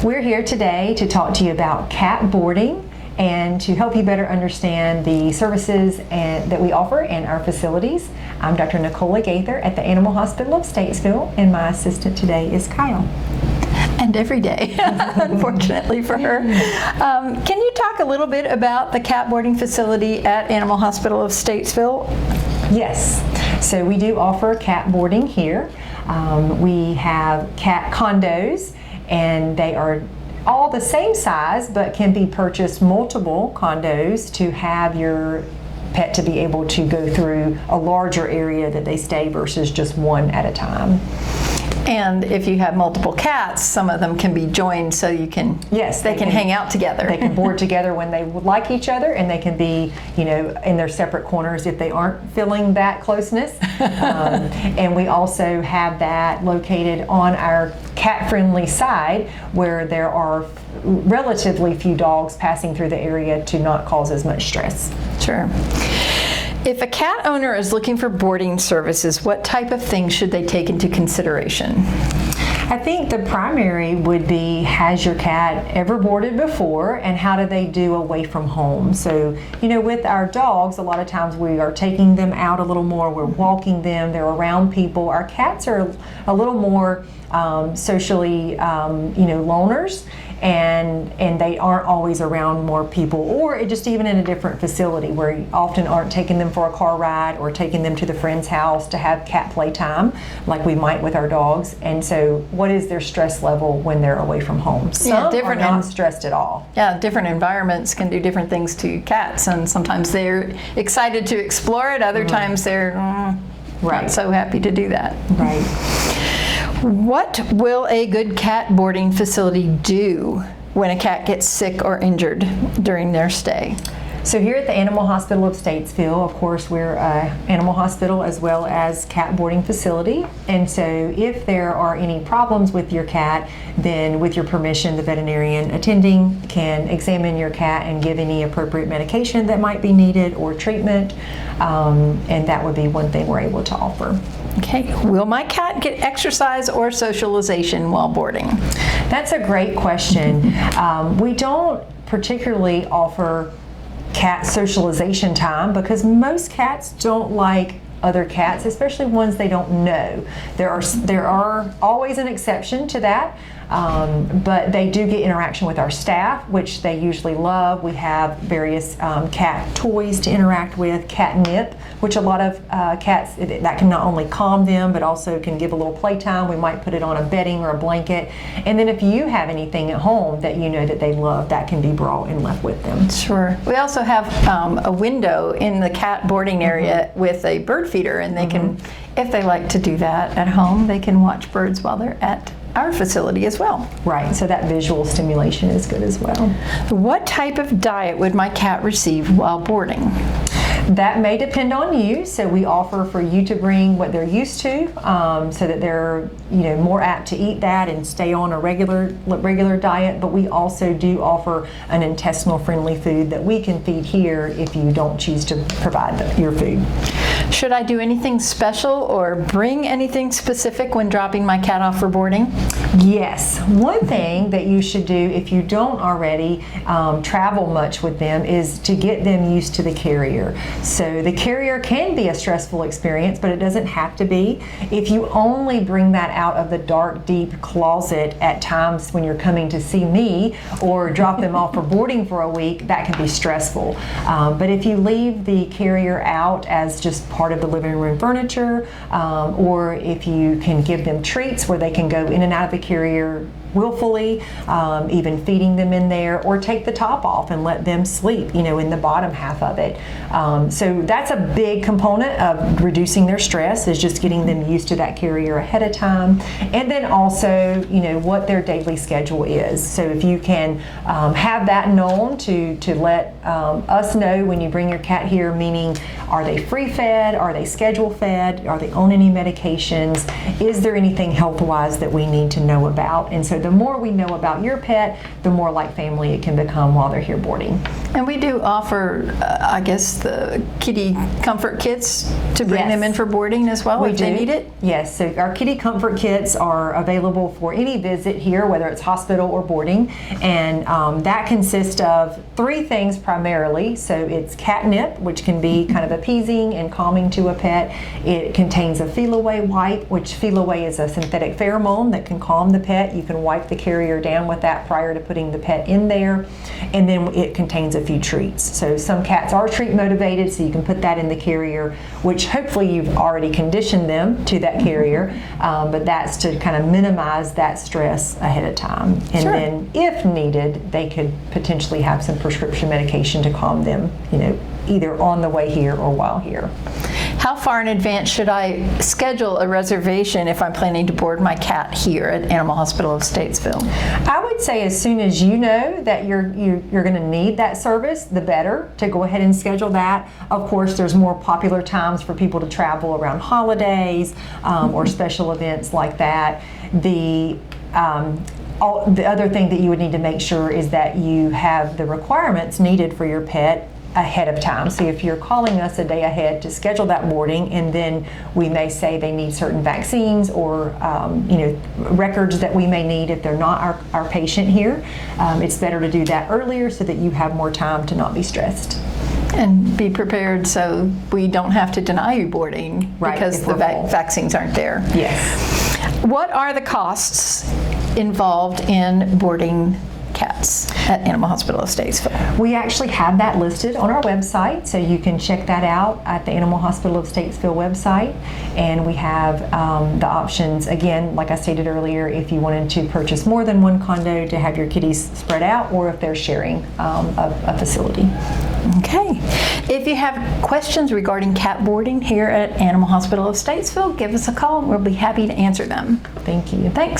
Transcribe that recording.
We're here today to talk to you about cat boarding and to help you better understand the services that we offer in our facilities. I'm Dr. Nichola Gaither at the Animal Hospital of Statesville, and my assistant today is Kyle. And every day, unfortunately for her. Can you talk a little bit about the cat boarding facility at Animal Hospital of Statesville? Yes, so we do offer cat boarding here. We have cat condos, and they are all the same size, but can be purchased multiple condos to have your pet to be able to go through a larger area that they stay versus just one at a time. And if you have multiple cats, some of them can be joined so you can, yes, they can hang out together. They can board together when they would like each other, and they can be, in their separate corners if they aren't feeling that closeness. And we also have that located on our cat-friendly side where there are relatively few dogs passing through the area to not cause as much stress. Sure. If a cat owner is looking for boarding services, what type of things should they take into consideration? I think the primary would be, has your cat ever boarded before, and how do they do away from home? So, with our dogs, a lot of times we are taking them out a little more, we're walking them, they're around people. Our cats are a little more socially, loners. And they aren't always around more people, or just even in a different facility where you often aren't taking them for a car ride or taking them to the friend's house to have cat play time like we might with our dogs. And so what is their stress level when they're away from home? Some are not stressed at all. Yeah, different environments can do different things to cats, and sometimes they're excited to explore it, other times they're not so happy to do that. Right. What will a good cat boarding facility do when a cat gets sick or injured during their stay? So here at the Animal Hospital of Statesville, of course, we're an animal hospital as well as cat boarding facility. And so if there are any problems with your cat, then with your permission, the veterinarian attending can examine your cat and give any appropriate medication that might be needed or treatment. And that would be one thing we're able to offer. Okay. Will my cat get exercise or socialization while boarding? That's a great question. We don't particularly offer cat socialization time because most cats don't like other cats, especially ones they don't know. There are always an exception to that, but they do get interaction with our staff, which they usually love. We have various cat toys to interact with, catnip, which a lot of cats, that can not only calm them, but also can give a little playtime. We might put it on a bedding or a blanket. And then if you have anything at home that you know that they love, that can be brought and left with them. Sure. We also have a window in the cat boarding area with a bird feeder, and they can, if they like to do that at home, they can watch birds while they're at our facility as well. Right, so that visual stimulation is good as well. What type of diet would my cat receive while boarding? That may depend on you, so we offer for you to bring what they're used to, so that they're more apt to eat that and stay on a regular diet. But we also do offer an intestinal friendly food that we can feed here if you don't choose to provide your food. Should I do anything special or bring anything specific when dropping my cat off for boarding? Yes. One thing that you should do if you don't already travel much with them is to get them used to the carrier. So the carrier can be a stressful experience, but it doesn't have to be. If you only bring that out of the dark, deep closet at times when you're coming to see me or drop them off for boarding for a week, that can be stressful. But if you leave the carrier out as just part of the living room furniture, or if you can give them treats where they can go in and out of the carrier willfully, even feeding them in there, or take the top off and let them sleep, in the bottom half of it. So that's a big component of reducing their stress, is just getting them used to that carrier ahead of time. And then also, what their daily schedule is. So if you can have that known to let us know when you bring your cat here, meaning are they free fed, are they schedule fed, are they on any medications, is there anything health-wise that we need to know about? And so So the more we know about your pet, the more like family it can become while they're here boarding. And we do offer, I guess, the kitty comfort kits to bring Yes. them in for boarding as well if they need it? Yes, so our kitty comfort kits are available for any visit here, whether it's hospital or boarding, and that consists of 3 things primarily. So it's catnip, which can be kind of appeasing and calming to a pet. It contains a feel-away wipe, which feel-away is a synthetic pheromone that can calm the pet. You can wipe the carrier down with that prior to putting the pet in there. And then it contains a few treats. So some cats are treat motivated, so you can put that in the carrier, which hopefully you've already conditioned them to that carrier, but that's to kind of minimize that stress ahead of time. And Sure. then if needed, they could potentially have some prescription medication to calm them, either on the way here or while here. How far in advance should I schedule a reservation if I'm planning to board my cat here at Animal Hospital of Statesville? I would say as soon as you know that you're going to need that service, the better to go ahead and schedule that. Of course, there's more popular times for people to travel around holidays or special events like that. The other thing that you would need to make sure is that you have the requirements needed for your pet ahead of time. So if you're calling us a day ahead to schedule that boarding, and then we may say they need certain vaccines or records that we may need if they're not our patient here, it's better to do that earlier so that you have more time to not be stressed. And be prepared so we don't have to deny you boarding Right, because if the we're full. vaccines aren't there. Yes. What are the costs involved in boarding cats at Animal Hospital of Statesville? We actually have that listed on our website, so you can check that out at the Animal Hospital of Statesville website. And we have the options, again, like I stated earlier, if you wanted to purchase more than one condo to have your kitties spread out, or if they're sharing a facility. Okay. If you have questions regarding cat boarding here at Animal Hospital of Statesville, give us a call. We'll be happy to answer them. Thank you. Thanks.